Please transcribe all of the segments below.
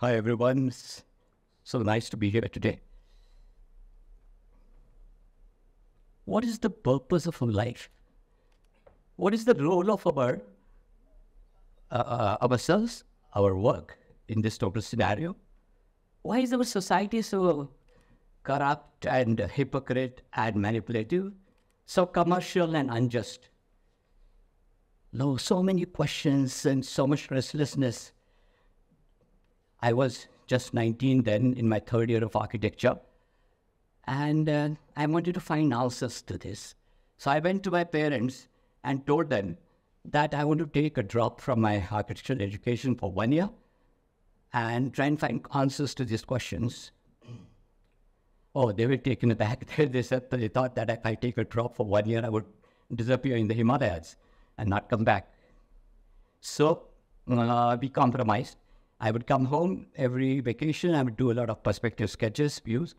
Hi, everyone. It's so nice to be here today. What is the purpose of our life? What is the role of ourselves, our work in this total scenario? Why is our society so corrupt and hypocrite and manipulative, so commercial and unjust? No, so many questions and so much restlessness. I was just 19 then, in my third year of architecture, and I wanted to find answers to this. So I went to my parents and told them that I want to take a drop from my architectural education for 1 year and try and find answers to these questions. Oh, they were taken aback. They said they thought that if I take a drop for 1 year, I would disappear in the Himalayas and not come back. So we compromised. I would come home every vacation. I would do a lot of perspective sketches, views,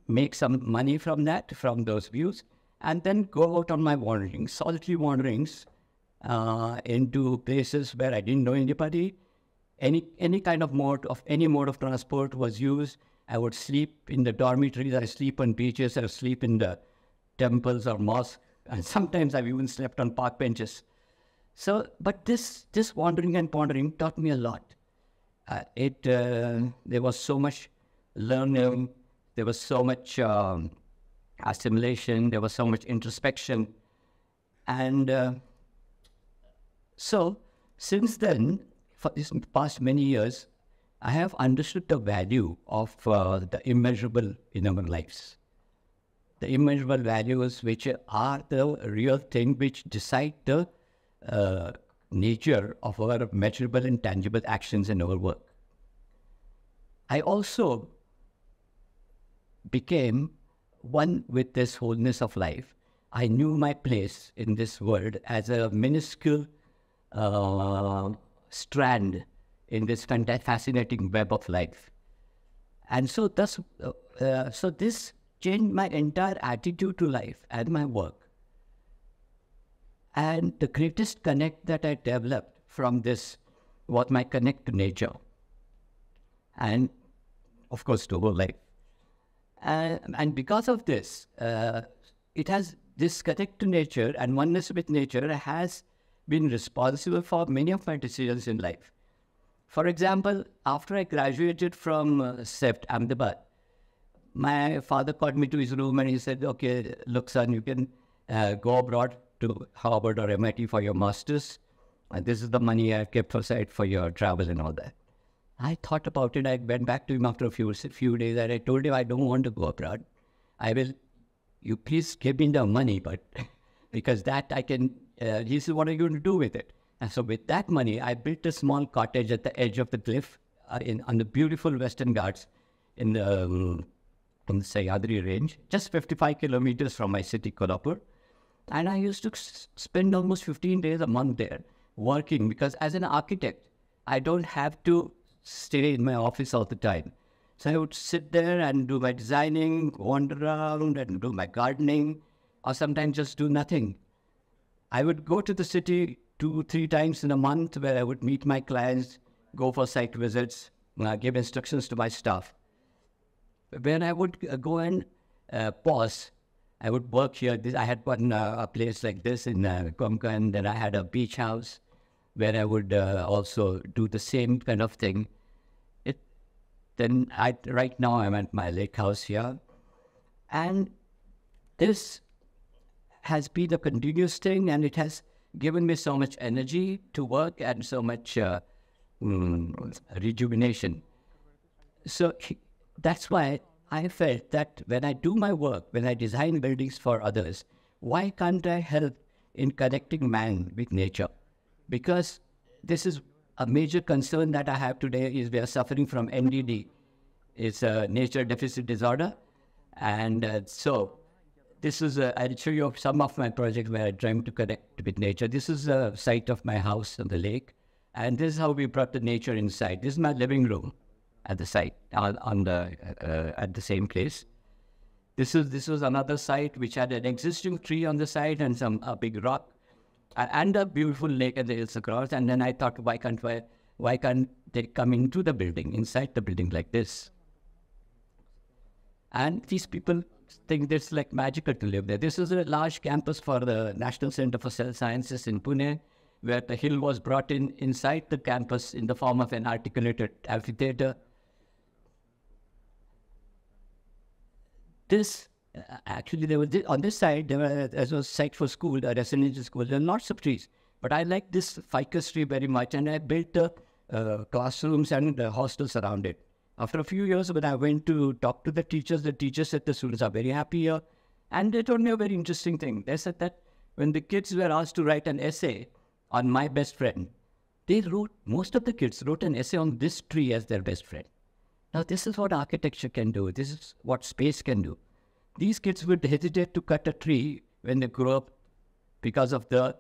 make some money from those views, and then go out on my wanderings, solitary wanderings into places where I didn't know anybody. Any kind of mode of transport was used. I would sleep in the dormitories. I sleep on beaches. I would sleep in the temples or mosques, and sometimes I've even slept on park benches. So, but this wandering and pondering taught me a lot. There was so much learning. There was so much assimilation. There was so much introspection. And so since then, for these past many years, I have understood the value of the immeasurable in our lives. The immeasurable values which are the real thing which decide the nature of our measurable and tangible actions in our work. I also became one with this wholeness of life. I knew my place in this world as a minuscule strand in this fascinating web of life. And so this changed my entire attitude to life and my work. And the greatest connect that I developed from this was my connect to nature. And of course, to whole life. And because of this, it has this connect to nature and oneness with nature has been responsible for many of my decisions in life. For example, after I graduated from CEFT, Ahmedabad, my father called me to his room and he said, "Okay, look, son, you can go abroad to Harvard or MIT for your master's. And this is the money I've kept aside for your travel and all that." I thought about it. I went back to him after a few days and I told him, "I don't want to go abroad. You please give me the money, but because that I can," he said, "What are you going to do with it?" And so with that money, I built a small cottage at the edge of the cliff on the beautiful Western Ghats in the Sahyadri range, just 55 kilometers from my city, Kolhapur. And I used to spend almost 15 days a month there working because as an architect, I don't have to stay in my office all the time. So I would sit there and do my designing, wander around and do my gardening, or sometimes just do nothing. I would go to the city 2-3 times in a month where I would meet my clients, go for site visits, give instructions to my staff. When I would go and pause, I would work here. I had one a place like this in Konkan. Then I had a beach house where I would also do the same kind of thing. Right now I'm at my lake house here. And this has been a continuous thing and it has given me so much energy to work and so much rejuvenation. So that's why I felt that when I do my work, when I design buildings for others, why can't I help in connecting man with nature? Because this is a major concern that I have today is we are suffering from NDD. It's a nature deficit disorder. And so this is, I'll show you some of my projects where I try to connect with nature. This is a site of my house on the lake. And this is how we brought the nature inside. This is my living room at the site, at the same place. This was another site which had an existing tree on the side and a big rock and a beautiful lake and the hills across. And then I thought, why can't I Why can't they come into the building, inside the building like this? And these people think it's like magical to live there. This is a large campus for the National Center for Cell Sciences in Pune, where the hill was brought inside the campus in the form of an articulated amphitheater. This, actually, there was on this side, there was a site for school, a residential school. There are lots of trees. But I like this ficus tree very much, and I built classrooms and hostels around it. After a few years, when I went to talk to the teachers said the students are very happy here. And they told me a very interesting thing. They said that when the kids were asked to write an essay on my best friend, most of the kids wrote an essay on this tree as their best friend. Now, this is what architecture can do. This is what space can do. These kids would hesitate to cut a tree when they grow up because of the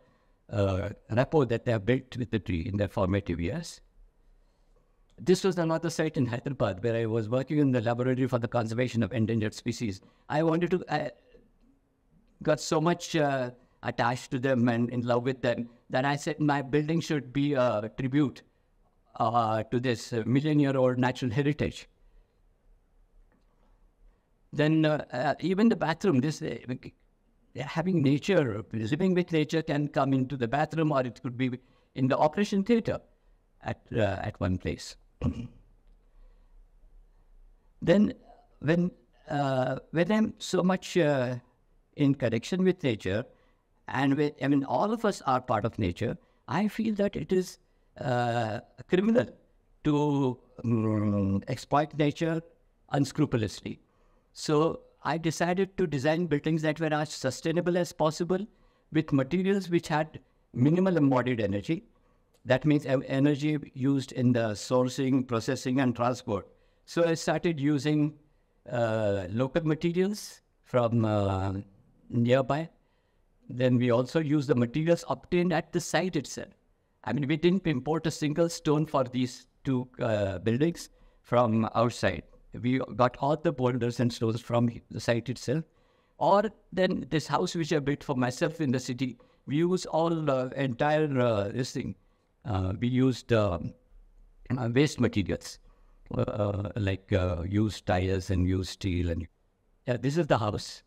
rapport that they have built with the tree in their formative years. This was another site in Hyderabad where I was working in the laboratory for the conservation of endangered species. I got so much attached to them and in love with them that I said my building should be a tribute to this million-year-old natural heritage. Then even the bathroom, having nature, living with nature can come into the bathroom, or it could be in the operation theater at one place. Then when I'm so much in connection with nature, and all of us are part of nature, I feel that it is criminal to exploit nature unscrupulously. So I decided to design buildings that were as sustainable as possible with materials which had minimal embodied energy. That means energy used in the sourcing, processing, and transport. So I started using local materials from nearby. Then we also used the materials obtained at the site itself. I mean, we didn't import a single stone for these two buildings from outside. We got all the boulders and stones from the site itself. Or then this house which I built for myself in the city, we use all entire this thing. We used waste materials like used tires and used steel. And this is the house.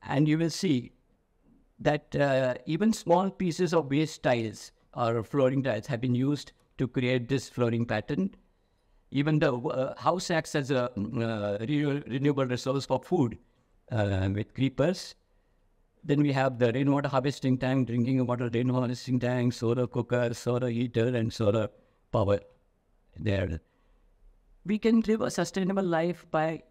And you will see that even small pieces of waste tiles or flooring tiles have been used to create this flooring pattern. Even the house acts as a renewable resource for food with creepers. Then we have the rainwater harvesting tank, drinking water rainwater harvesting tank, solar cooker, solar heater, and solar power there. We can live a sustainable life by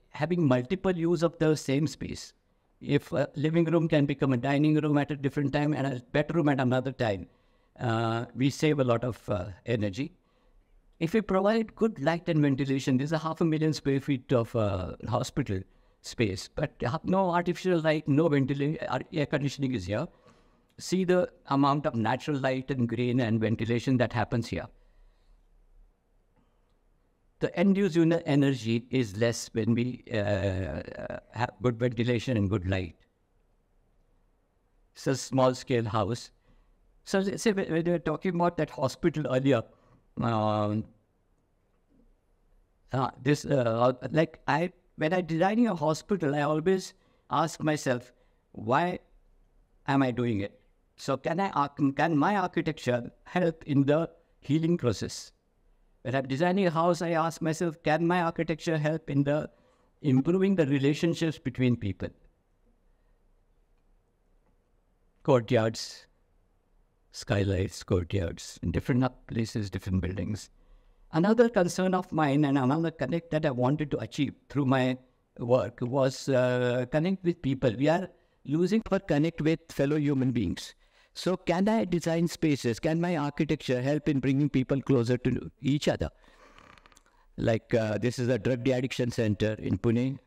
having multiple use of the same space. If a living room can become a dining room at a different time and a bedroom at another time, we save a lot of energy. If we provide good light and ventilation, there's 500,000 square feet of hospital space, but no artificial light, no ventilation, air conditioning is here. See the amount of natural light and grain and ventilation that happens here. The end-use unit energy is less when we have good ventilation and good light. It's a small-scale house. So say when we were talking about that hospital earlier, when I'm designing a hospital, I always ask myself, why am I doing it? So can my architecture help in the healing process? When I'm designing a house, I ask myself, can my architecture help in the improving the relationships between people? Courtyards, skylights, courtyards, in different places, different buildings. Another concern of mine and another connect that I wanted to achieve through my work was connect with people. We are losing our connect with fellow human beings. So can I design spaces? Can my architecture help in bringing people closer to each other? Like this is a drug de-addiction center in Pune.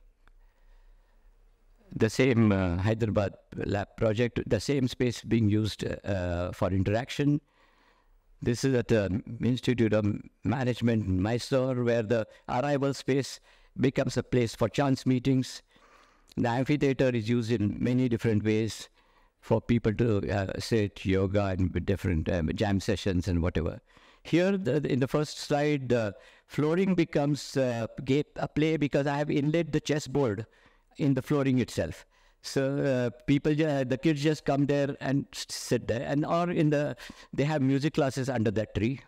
The same Hyderabad lab project, the same space being used for interaction. This is at the Institute of Management in Mysore, where the arrival space becomes a place for chance meetings. The amphitheater is used in many different ways for people to sit, yoga, and different jam sessions and whatever. Here, in the first slide, flooring becomes a play because I have inlaid the chessboard in the flooring itself. So the kids just come there and sit there, they have music classes under that tree,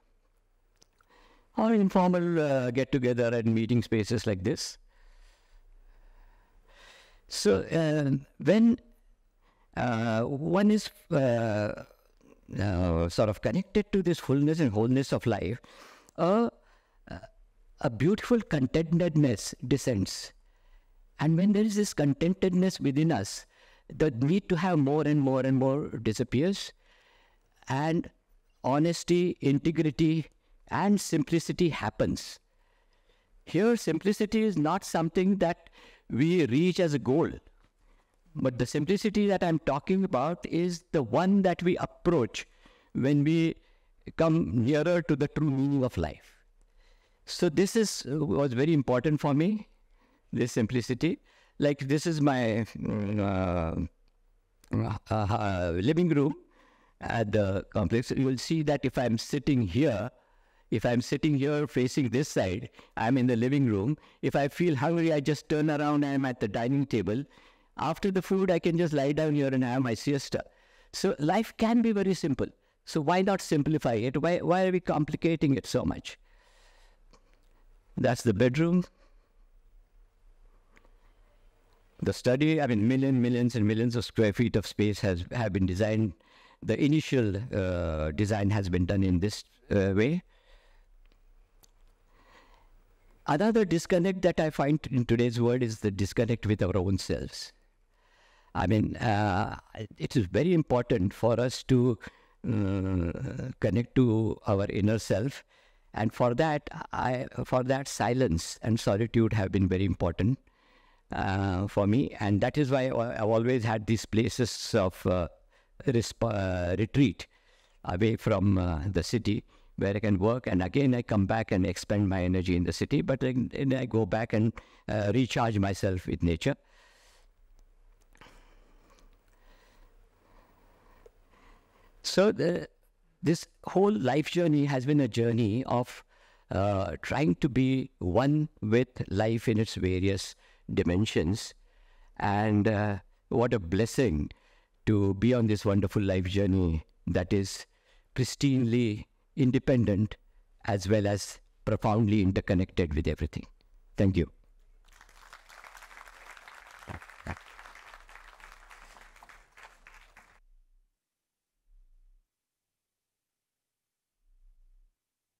or informal get-together and meeting spaces like this. So when one is sort of connected to this fullness and wholeness of life, a beautiful contentedness descends. And when there is this contentedness within us, the need to have more and more and more disappears, and honesty, integrity, and simplicity happens. Here, simplicity is not something that we reach as a goal, but the simplicity that I'm talking about is the one that we approach when we come nearer to the true meaning of life. So this was very important for me, this simplicity. Like, this is my living room at the complex. You will see that if I'm sitting here facing this side, I'm in the living room. If I feel hungry, I just turn around, I'm at the dining table. After the food, I can just lie down here and have my siesta. So life can be very simple. So why not simplify it? Why are we complicating it so much? That's the bedroom. The study, I mean, millions and millions of square feet of space have been designed. The initial design has been done in this way. Another disconnect that I find in today's world is the disconnect with our own selves. I mean, it is very important for us to connect to our inner self. And for that, silence and solitude have been very important for me. And that is why I've always had these places of retreat away from the city, where I can work, and again I come back and expend my energy in the city, but then I go back and recharge myself with nature. So this whole life journey has been a journey of trying to be one with life in its various dimensions. And what a blessing to be on this wonderful life journey that is pristinely independent as well as profoundly interconnected with everything. Thank you.